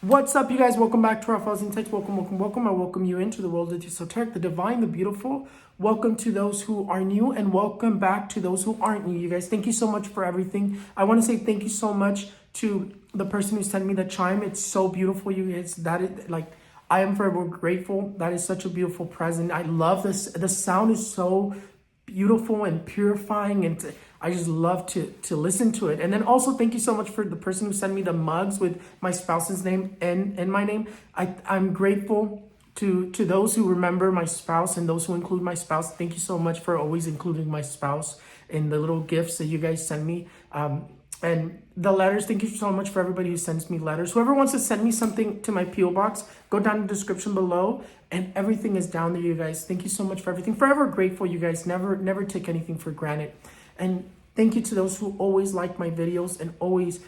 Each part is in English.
What's up, you guys? Welcome back to Raphaelsinsights. Welcome. I welcome you into the world of the esoteric, the divine, the beautiful. Welcome to those who are new, and welcome back to those who aren't new. You guys, thank you so much for everything. I want to say thank you so much to the person who sent me the chime. It's so beautiful, you guys. That is like, I am forever grateful. That is such a beautiful present. I love this. The sound is so beautiful and purifying, and I just love to listen to it. And then also thank you so much for the person who sent me the mugs with my spouse's name and my name. I'm grateful to those who remember my spouse and those who include my spouse. Thank you so much for always including my spouse in the little gifts that you guys send me. And the letters, thank you so much for everybody who sends me letters. Whoever wants to send me something to my P.O. box, go down in the description below, and everything is down there, you guys. Thank you so much for everything. Forever grateful, you guys. Never take anything for granted. And thank you to those who always like my videos and always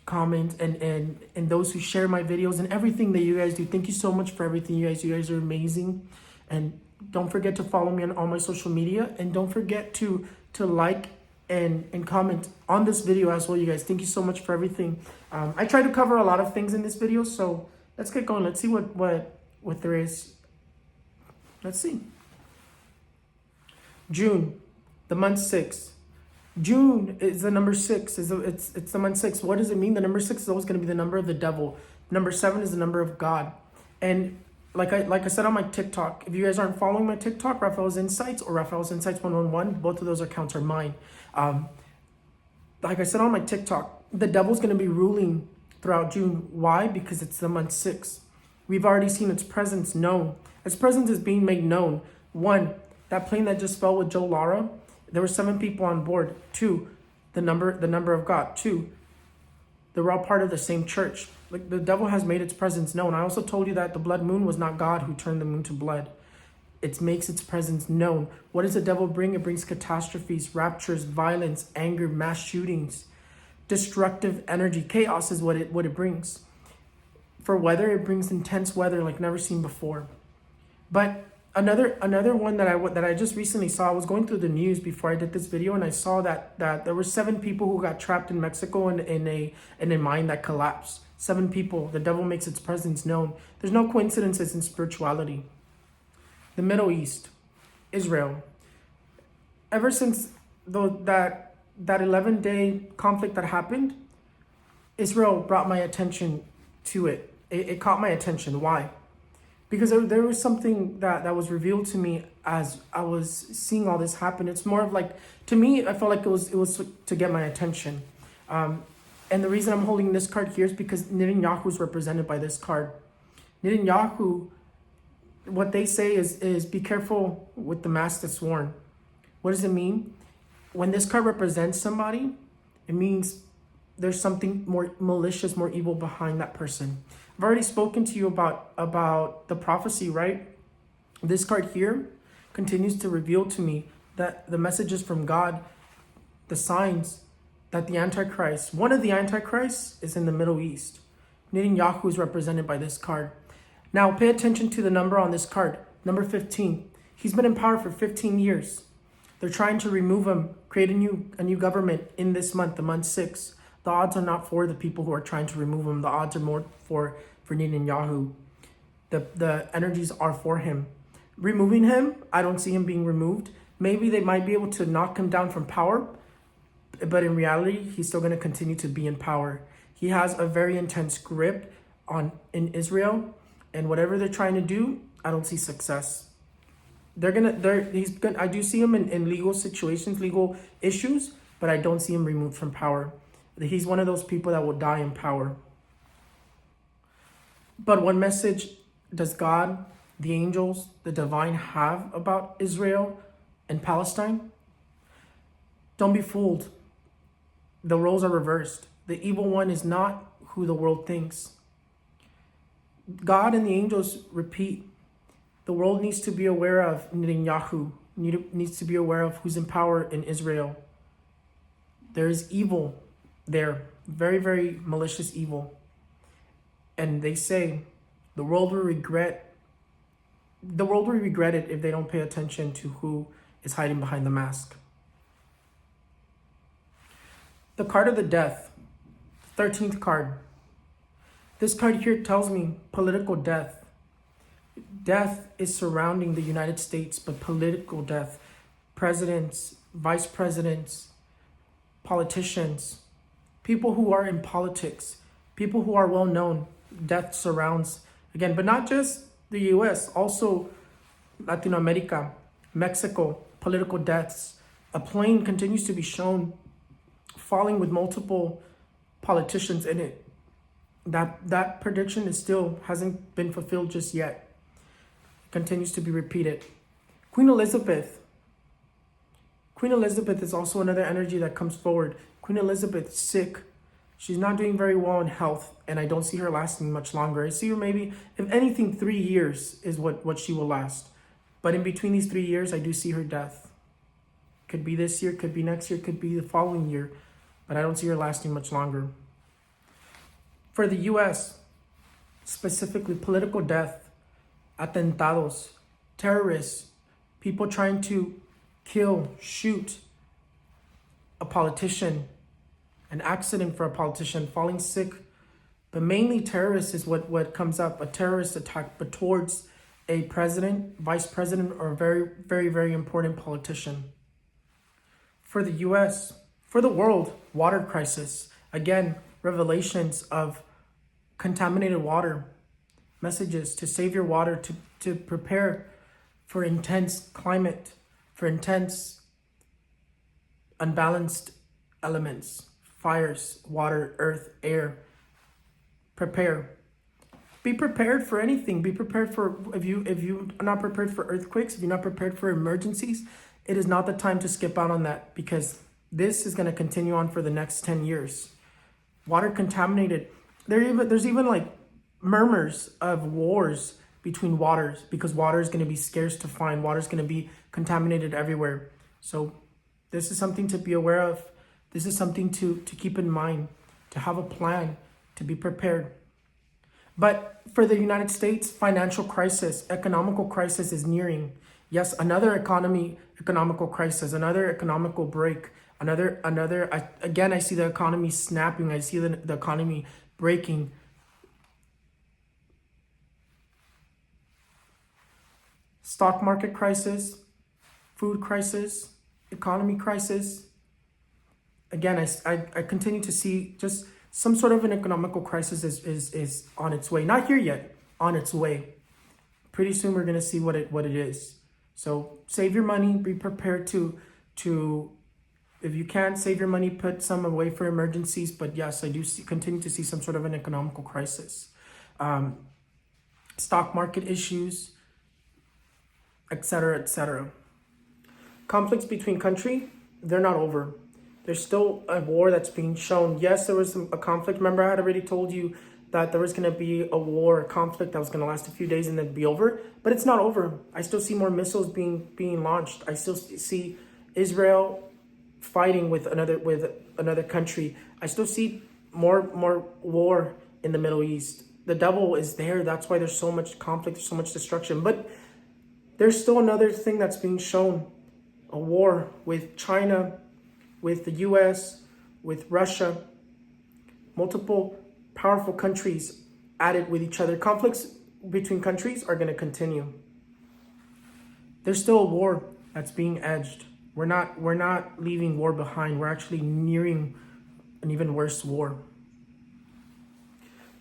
comment, and those who share my videos and everything that you guys do. Thank you so much for everything, you guys. You guys are amazing. And don't forget to follow me on all my social media, and don't forget to like and comment on this video as well, you guys. Thank you so much for everything. I try to cover a lot of things in this video, so let's get going. Let's see what there is. Let's see. June, the month 6. June is the number 6. It's the month 6. What does it mean? The number 6 is always going to be the number of the devil. Number 7 is the number of God. And like I said on my TikTok, if you guys aren't following my TikTok, Raphael's Insights or Raphael's Insights 111, both of those accounts are mine. Like I said on my TikTok, the devil's going to be ruling throughout June. Why? Because it's the month 6. We've already seen its presence known. Its presence is being made known. 1, that plane that just fell with Joe Lara, there were 7 people on board. 2, the number of God. 2, they were all part of the same church. Like, the devil has made its presence known. I also told you that the blood moon was not God who turned the moon to blood. It makes its presence known. What does the devil bring? It brings catastrophes, raptures, violence, anger, mass shootings, destructive energy. Chaos is what it brings. For weather, it brings intense weather like never seen before. But another one that I just recently saw, I was going through the news before I did this video, and I saw that there were 7 people who got trapped in Mexico in a mine that collapsed. 7 people. The devil makes its presence known. There's no coincidences in spirituality. The Middle East, Israel. Ever since that 11-day conflict that happened, Israel brought my attention to it. It caught my attention. Why? Because there was something that was revealed to me as I was seeing all this happen. It's more of like, to me, I felt like it was to get my attention. And the reason I'm holding this card here is because Netanyahu is represented by this card. Netanyahu, what they say is be careful with the mask that's worn. What does it mean? When this card represents somebody, it means there's something more malicious, more evil behind that person. I've already spoken to you about the prophecy, right? This card here continues to reveal to me that the messages from God, the signs that the Antichrist, one of the Antichrists, is in the Middle East. Netanyahu is represented by this card. Now, pay attention to the number on this card, number 15. He's been in power for 15 years. They're trying to remove him, create a new government in this month, the month 6. The odds are not for the people who are trying to remove him. The odds are more for Netanyahu. The energies are for him. Removing him, I don't see him being removed. Maybe they might be able to knock him down from power, but in reality, he's still going to continue to be in power. He has a very intense grip in Israel, and whatever they're trying to do, I don't see success. I do see him in legal situations, legal issues, but I don't see him removed from power. He's one of those people that will die in power. But what message does God, the angels, the divine have about Israel and Palestine? Don't be fooled. The roles are reversed. The evil one is not who the world thinks. God and the angels repeat. The world needs to be aware of Netanyahu, needs to be aware of who's in power in Israel. There is evil there, very, very malicious evil. And they say the world will regret it if they don't pay attention to who is hiding behind the mask. The card of the death, 13th card. This card here tells me political death. Death is surrounding the United States, but political death. Presidents, vice presidents, politicians, people who are in politics, people who are well known. Death surrounds, again, but not just the US, also Latin America, Mexico, political deaths. A plane continues to be shown falling with multiple politicians in it. That prediction is still hasn't been fulfilled just yet. Continues to be repeated. Queen Elizabeth. Queen Elizabeth is also another energy that comes forward. Queen Elizabeth, sick. She's not doing very well in health, and I don't see her lasting much longer. I see her maybe, if anything, 3 years is what she will last. But in between these 3 years, I do see her death. Could be this year, could be next year, could be the following year. But I don't see her lasting much longer. For the US, specifically political death, atentados, terrorists, people trying to kill, shoot a politician, an accident for a politician, falling sick. But mainly terrorists is what comes up, a terrorist attack, but towards a president, vice president, or a very, very, very important politician. For the US, for the world, water crisis. Again, revelations of contaminated water, messages to save your water, to prepare for intense climate, for intense unbalanced elements, fires, water, earth, air. Prepare. Be prepared for anything. Be prepared for, if you are not prepared for earthquakes, if you're not prepared for emergencies, it is not the time to skip out on that, because this is going to continue on for the next 10 years. Water contaminated. There's even like murmurs of wars between waters, because water is going to be scarce to find. Water is going to be contaminated everywhere. So this is something to be aware of. This is something to keep in mind, to have a plan, to be prepared. But for the United States, financial crisis, economical crisis is nearing. Yes, another economical crisis, another economical break, again, I see the economy snapping. I see the economy breaking. Stock market crisis, food crisis, economy crisis. Again, I continue to see just some sort of an economical crisis is on its way. Not here yet, on its way. Pretty soon we're gonna see what it is. So save your money, be prepared to if you can save your money, put some away for emergencies. But yes, I do continue to see some sort of an economical crisis. Stock market issues, etc., etc. Conflicts between country, they're not over. There's still a war that's being shown. Yes, there was a conflict. Remember, I had already told you that there was going to be a war, a conflict that was going to last a few days and then be over. But it's not over. I still see more missiles being launched. I still see Israel fighting with another country. I still see more war in the Middle East. The devil is there. That's why there's so much conflict, so much destruction. But there's still another thing that's being shown. A war with China, with the US, with Russia, multiple powerful countries added with each other. Conflicts between countries are going to continue. There's still a war that's being edged. We're not leaving war behind. We're actually nearing an even worse war.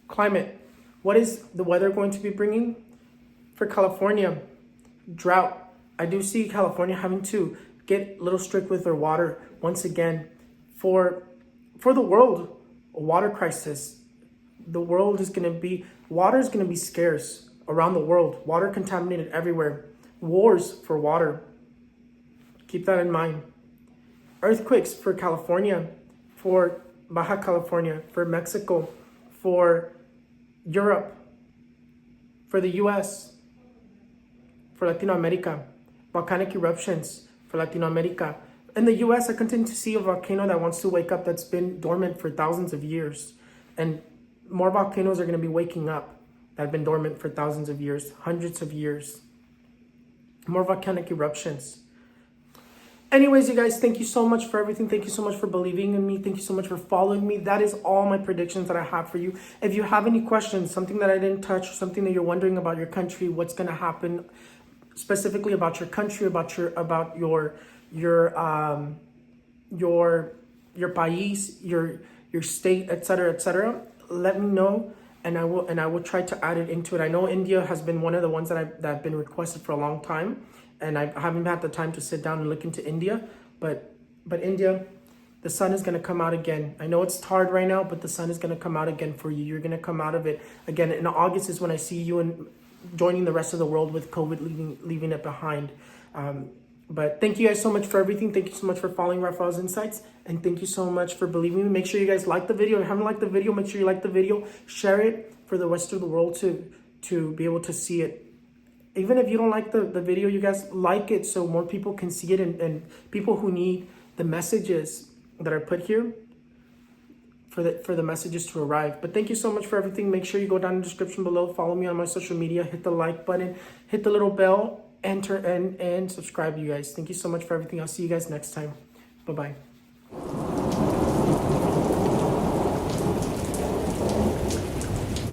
Climate. What is the weather going to be bringing? For California, drought. I do see California having to get a little strict with their water once again. For the world, a water crisis. The world is going to be, water is going to be scarce around the world. Water contaminated everywhere. Wars for water. Keep that in mind. Earthquakes for California, for Baja California, for Mexico, for Europe, for the US, for Latin America. Volcanic eruptions for Latin America. In the US, I continue to see a volcano that wants to wake up that's been dormant for thousands of years. And more volcanoes are going to be waking up that have been dormant for thousands of years, hundreds of years. More volcanic eruptions. Anyways, you guys, thank you so much for everything. Thank you so much for believing in me. Thank you so much for following me. That is all my predictions that I have for you. If you have any questions, something that I didn't touch, something that you're wondering about your country, what's going to happen specifically about your country, about your país, your state, etc., let me know, and I will try to add it into it. I know India has been one of the ones that have been requested for a long time, and I haven't had the time to sit down and look into India, but India, the sun is going to come out again. I know it's hard right now, but the sun is going to come out again for you. You're going to come out of it again. In August is when I see you and joining the rest of the world with COVID, leaving it behind. But thank you guys so much for everything. Thank you so much for following Raphael's Insights. And thank you so much for believing me. Make sure you guys like the video. If you haven't liked the video, make sure you like the video. Share it for the rest of the world to be able to see it. Even if you don't like the video, you guys like it so more people can see it, and people who need the messages that are put here for the messages to arrive. But thank you so much for everything. Make sure you go down in the description below. Follow me on my social media. Hit the like button. Hit the little bell. Enter and subscribe, you guys. Thank you so much for everything. I'll see you guys next time. Bye-bye.